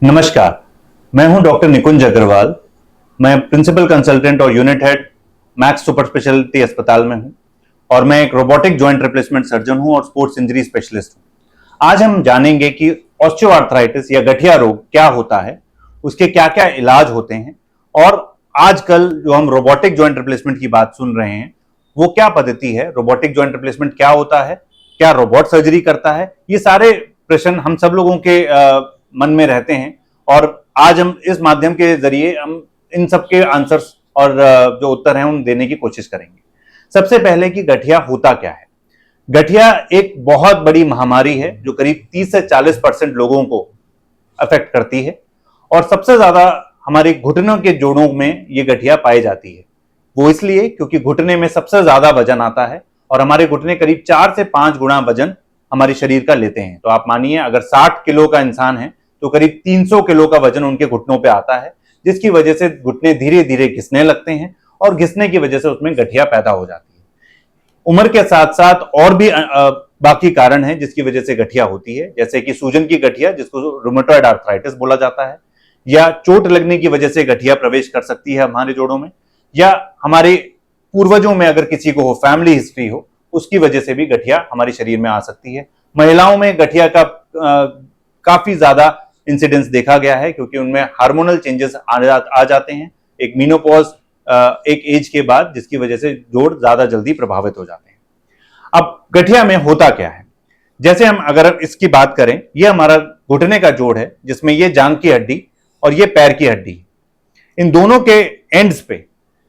नमस्कार, मैं हूं डॉक्टर निकुंज अग्रवाल। मैं प्रिंसिपल कंसल्टेंट और unit head max super speciality अस्पताल में हूं और मैं एक रोबोटिक जॉइंट रिप्लेसमेंट सर्जन हूं और स्पोर्ट्स इंजरी स्पेशलिस्ट हूं। आज हम जानेंगे कि ऑस्टियोआर्थराइटिस या गठिया रोग क्या होता है, उसके क्या क्या इलाज होते हैं और आजकल जो हम रोबोटिक जॉइंट रिप्लेसमेंट की बात सुन रहे हैं वो क्या पद्धति है, रोबोटिक जॉइंट रिप्लेसमेंट क्या होता है, क्या रोबोट सर्जरी करता है। ये सारे प्रश्न हम सब लोगों के मन में रहते हैं और आज हम इस माध्यम के जरिए हम इन सब के आंसर्स और जो उत्तर हैं उन देने की कोशिश करेंगे। सबसे पहले कि गठिया होता क्या है। गठिया एक बहुत बड़ी महामारी है जो करीब 30 से 40% लोगों को अफेक्ट करती है और सबसे ज्यादा हमारे घुटनों के जोड़ों में ये गठिया पाई जाती है। वो इसलिए क्योंकि घुटने में सबसे ज्यादा वजन आता है और हमारे घुटने करीब 4 से 5 गुना वजन हमारे शरीर का लेते हैं। तो आप मानिए अगर 60 किलो का इंसान है तो करीब 300 किलो का वजन उनके घुटनों पे आता है, जिसकी वजह से घुटने धीरे धीरे घिसने लगते हैं और घिसने की वजह से उसमें गठिया पैदा हो जाती है। उम्र के साथ साथ और भी बाकी कारण हैं जिसकी वजह से गठिया होती है, जैसे कि सूजन की गठिया जिसको रूमेटॉइड आर्थराइटिस बोला जाता है, या चोट लगने की वजह से गठिया प्रवेश कर सकती है हमारे जोड़ों में, या हमारे पूर्वजों में अगर किसी को हो, फैमिली हिस्ट्री हो, उसकी वजह से भी गठिया हमारे शरीर में आ सकती है। महिलाओं में गठिया का काफी ज्यादा इंसिडेंस देखा गया है क्योंकि उनमें हार्मोनल चेंजेस आ जाते हैं एक मीनोपॉज एक एज के बाद, जिसकी वजह से जोड़ ज्यादा जल्दी प्रभावित हो जाते हैं। अब गठिया में होता क्या है, जैसे हम अगर इसकी बात करें, यह हमारा घुटने का जोड़ है जिसमें यह जांघ की हड्डी और यह पैर की हड्डी, इन दोनों के एंड्स पे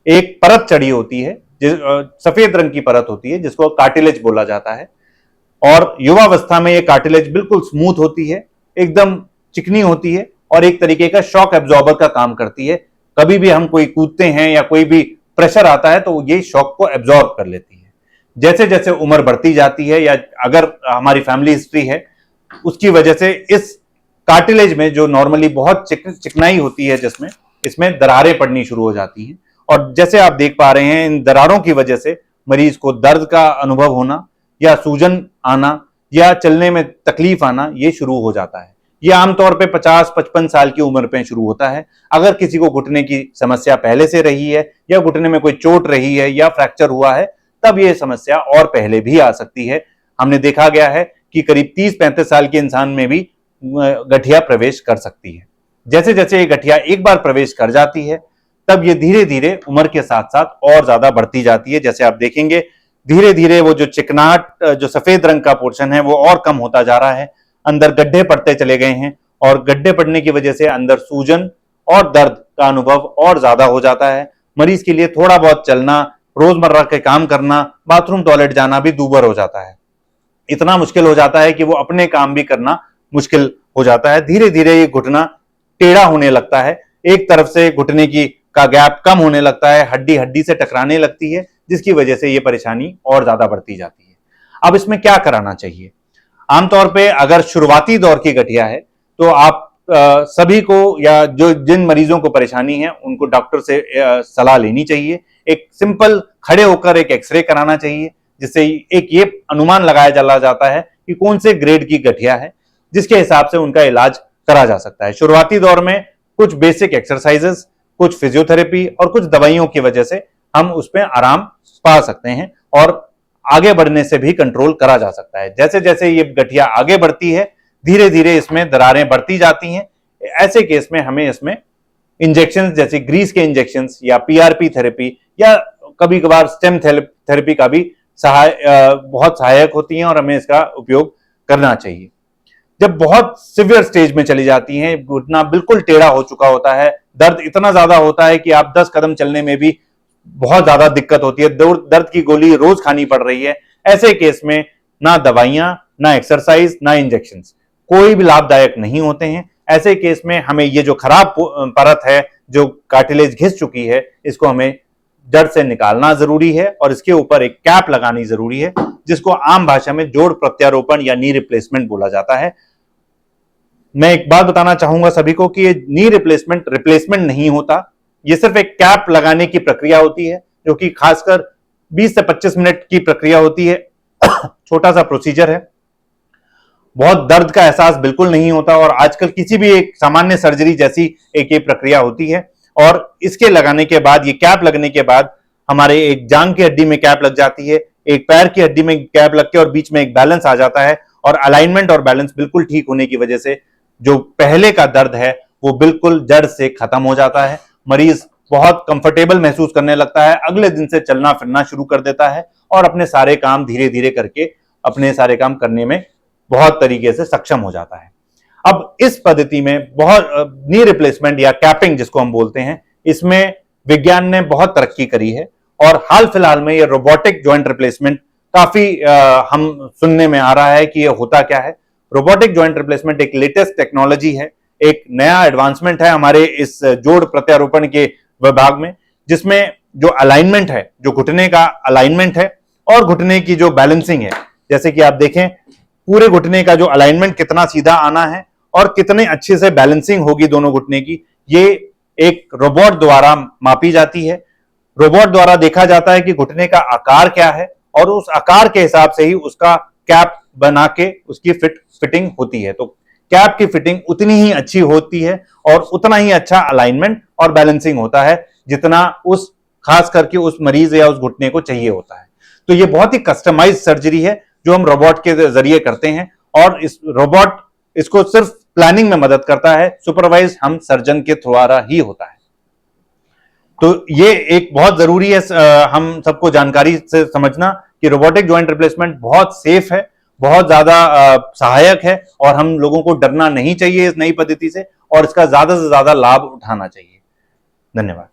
एक परत चढ़ी होती है, सफेद रंग की परत होती है जिसको कार्टिलेज बोला जाता है। और युवावस्था में यह कार्टिलेज बिल्कुल स्मूथ होती है, एकदम चिकनी होती है और एक तरीके का शॉक एब्जॉर्बर का काम करती है। कभी भी हम कोई कूदते हैं या कोई भी प्रेशर आता है तो ये शॉक को एब्जॉर्ब कर लेती है। जैसे जैसे उम्र बढ़ती जाती है या अगर हमारी फैमिली हिस्ट्री है, उसकी वजह से इस कार्टिलेज में जो नॉर्मली बहुत चिकनाई होती है जिसमें इसमें दरारें पड़नी शुरू हो जाती हैं और जैसे आप देख पा रहे हैं इन दरारों की वजह से मरीज को दर्द का अनुभव होना या सूजन आना या चलने में तकलीफ आना ये शुरू हो जाता है। ये आमतौर पे 50-55 साल की उम्र पे शुरू होता है। अगर किसी को घुटने की समस्या पहले से रही है या घुटने में कोई चोट रही है या फ्रैक्चर हुआ है तब ये समस्या और पहले भी आ सकती है। हमने देखा गया है कि करीब 30-35 साल के इंसान में भी गठिया प्रवेश कर सकती है। जैसे जैसे ये गठिया एक बार प्रवेश कर जाती है तब ये धीरे धीरे उम्र के साथ साथ और ज्यादा बढ़ती जाती है। जैसे आप देखेंगे धीरे धीरे वो जो चिकनाहट, जो सफेद रंग का पोर्शन है वो और कम होता जा रहा है, अंदर गड्ढे पड़ते चले गए हैं और गड्ढे पड़ने की वजह से अंदर सूजन और दर्द का अनुभव और ज्यादा हो जाता है। मरीज के लिए थोड़ा बहुत चलना, रोजमर्रा के काम करना, बाथरूम टॉयलेट जाना भी दूभर हो जाता है। इतना मुश्किल हो जाता है कि वो अपने काम भी करना मुश्किल हो जाता है। धीरे धीरे ये घुटना टेढ़ा होने लगता है, एक तरफ से घुटने की का गैप कम होने लगता है, हड्डी हड्डी से टकराने लगती है, जिसकी वजह से ये परेशानी और ज्यादा बढ़ती जाती है। अब इसमें क्या कराना चाहिए? आमतौर पे अगर शुरुआती दौर की गठिया है तो आप सभी को या जो जिन मरीजों को परेशानी है उनको डॉक्टर से सलाह लेनी चाहिए। एक सिंपल खड़े होकर एक एक्सरे कराना चाहिए जिससे एक ये अनुमान लगाया चला जाता है कि कौन से ग्रेड की गठिया है, जिसके हिसाब से उनका इलाज करा जा सकता है। शुरुआती दौर में कुछ बेसिक एक्सरसाइजेस, कुछ फिजियोथेरेपी और कुछ दवाइयों की वजह से हम उसमें आराम पा सकते हैं और आगे बढ़ने से भी कंट्रोल करा जा सकता है। जैसे जैसे ये गठिया आगे बढ़ती है धीरे धीरे इसमें दरारें बढ़ती जाती हैं। ऐसे केस में हमें इसमें इंजेक्शन जैसे ग्रीस के इंजेक्शन या पीआरपी थेरेपी या कभी कभार स्टेम थेरेपी का भी बहुत सहायक होती हैं और हमें इसका उपयोग करना चाहिए। जब बहुत सिवियर स्टेज में चली जाती हैं, घुटना बिल्कुल टेढ़ा हो चुका होता है, दर्द इतना ज्यादा होता है कि आप 10 कदम चलने में भी बहुत ज्यादा दिक्कत होती है, दर्द की गोली रोज खानी पड़ रही है, ऐसे केस में ना दवाइयां, ना एक्सरसाइज, ना इंजेक्शन कोई भी लाभदायक नहीं होते हैं। ऐसे केस में हमें ये जो खराब परत है, जो कार्टिलेज घिस चुकी है, इसको हमें जड़ से निकालना जरूरी है और इसके ऊपर एक कैप लगानी जरूरी है जिसको आम भाषा में जोड़ प्रत्यारोपण या नी रिप्लेसमेंट बोला जाता है। मैं एक बात बताना चाहूंगा सभी को कि ये नी रिप्लेसमेंट नहीं होता, ये सिर्फ एक कैप लगाने की प्रक्रिया होती है जो कि खासकर 20 से 25 मिनट की प्रक्रिया होती है। छोटा सा प्रोसीजर है बहुत दर्द का एहसास बिल्कुल नहीं होता और आजकल किसी भी एक सामान्य सर्जरी जैसी एक ये प्रक्रिया होती है। और इसके लगाने के बाद, ये कैप लगने के बाद हमारे एक जांग की हड्डी में कैप लग जाती है, एक पैर की हड्डी में कैप लग के और बीच में एक बैलेंस आ जाता है और अलाइनमेंट और बैलेंस बिल्कुल ठीक होने की वजह से जो पहले का दर्द है वो बिल्कुल जड़ से खत्म हो जाता है। मरीज बहुत कंफर्टेबल महसूस करने लगता है, अगले दिन से चलना फिरना शुरू कर देता है और अपने सारे काम धीरे धीरे करके अपने सारे काम करने में बहुत तरीके से सक्षम हो जाता है। अब इस पद्धति में बहुत नी रिप्लेसमेंट या कैपिंग जिसको हम बोलते हैं, इसमें विज्ञान ने बहुत तरक्की करी है और हाल फिलहाल में ये रोबोटिक जॉइंट रिप्लेसमेंट काफी हम सुनने में आ रहा है कि ये होता क्या है। रोबोटिक जॉइंट रिप्लेसमेंट एक लेटेस्ट टेक्नोलॉजी है, एक नया एडवांसमेंट है हमारे इस जोड़ प्रत्यारोपण के विभाग में, जिसमें जो अलाइनमेंट है, जो घुटने का अलाइनमेंट है और घुटने की जो बैलेंसिंग है, जैसे कि आप देखें पूरे घुटने का जो अलाइनमेंट कितना सीधा आना है और कितने अच्छे से बैलेंसिंग होगी दोनों घुटने की, ये एक रोबोट द्वारा मापी जाती है। रोबोट द्वारा देखा जाता है कि घुटने का आकार क्या है और उस आकार के हिसाब से ही उसका कैप बना के उसकी फिटिंग होती है। तो कैप की फिटिंग उतनी ही अच्छी होती है और उतना ही अच्छा अलाइनमेंट और बैलेंसिंग होता है जितना उस खास करके उस मरीज या उस घुटने को चाहिए होता है। तो ये बहुत ही कस्टमाइज सर्जरी है जो हम रोबोट के जरिए करते हैं और इस रोबोट इसको सिर्फ प्लानिंग में मदद करता है, सुपरवाइज हम सर्जन के द्वारा ही होता है। तो ये एक बहुत जरूरी है हम सबको जानकारी से समझना कि रोबोटिक जॉइंट रिप्लेसमेंट बहुत सेफ है, बहुत ज्यादा सहायक है और हम लोगों को डरना नहीं चाहिए इस नई पद्धति से और इसका ज्यादा से ज्यादा लाभ उठाना चाहिए। धन्यवाद।